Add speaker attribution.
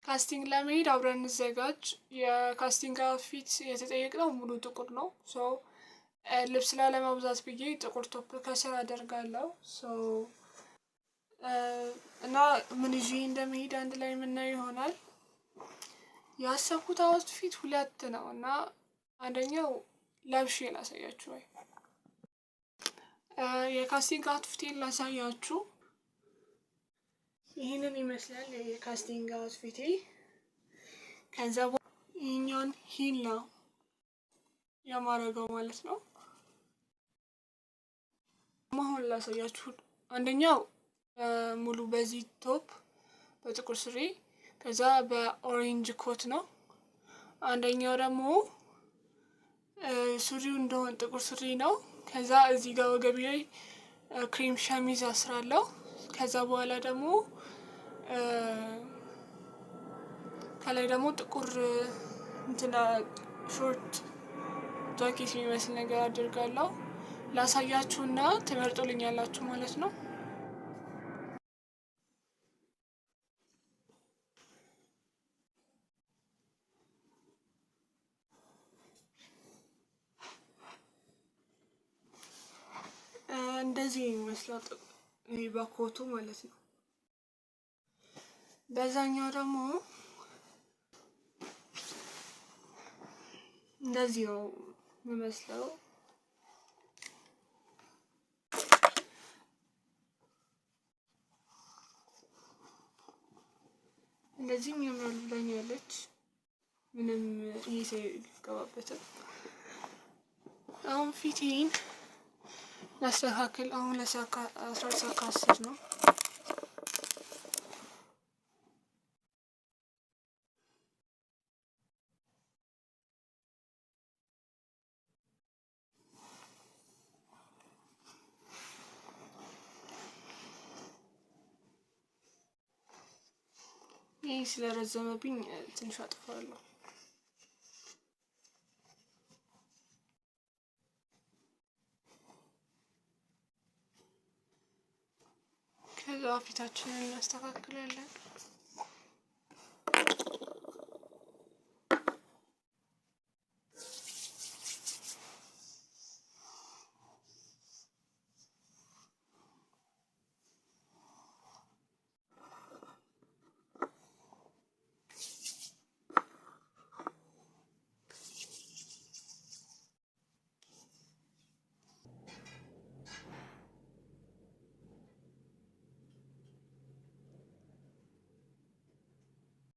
Speaker 1: ካስቲንግ ለመሄድ አብረን እንዘጋጅ። የካስቲንግ አውትፊት የተጠየቅነው ሙሉ ጥቁር ነው። ሶ ልብስ ላለማብዛት ብዬ ጥቁር ቶፕ ከስር አደርጋለሁ። ሶ እና ምን ይዤ እንደመሄድ አንድ ላይ የምናየው ይሆናል። ያሰብኩት አውትፊት 2 ነው እና አንደኛው ለብሼ ላሳያችሁ ወይ የካስቲንግ አውትፊቴን ላሳያችሁ። ይሄንን ይመስላል የካስቲንግ አውትፊቴ። ከዛ ይሄኛውን ሂል ነው የማረገው ማለት ነው። አሁን ላሳያችሁ። አንደኛው ሙሉ በዚህ ቶፕ በጥቁር ሱሪ ከዛ በኦሬንጅ ኮት ነው። አንደኛው ደግሞ ሱሪው እንደሆነ ጥቁር ሱሪ ነው። ከዛ እዚህ ጋር ወገቤ ላይ ክሪም ሸሚዝ አስራለሁ። ከዛ በኋላ ደግሞ ከላይ ደግሞ ጥቁር እንትና ሾርት ጃኬት የሚመስል ነገር አድርጋለሁ። ላሳያችሁና ትመርጡልኛላችሁ ማለት ነው። እንደዚህ ይመስላል በኮቱ ማለት ነው። በዛኛው ደግሞ እንደዚህ ነው የሚመስለው። እንደዚህም ያምራል ብላኛለች። ምንም ይሄ ይገባበታል። አሁን ፊቴን ላስተካክል። አሁን 11:10 ነው። ይሄ ስለረዘመብኝ ትንሽ አጥፋለሁ። ከዛ ፊታችንን እናስተካክላለን።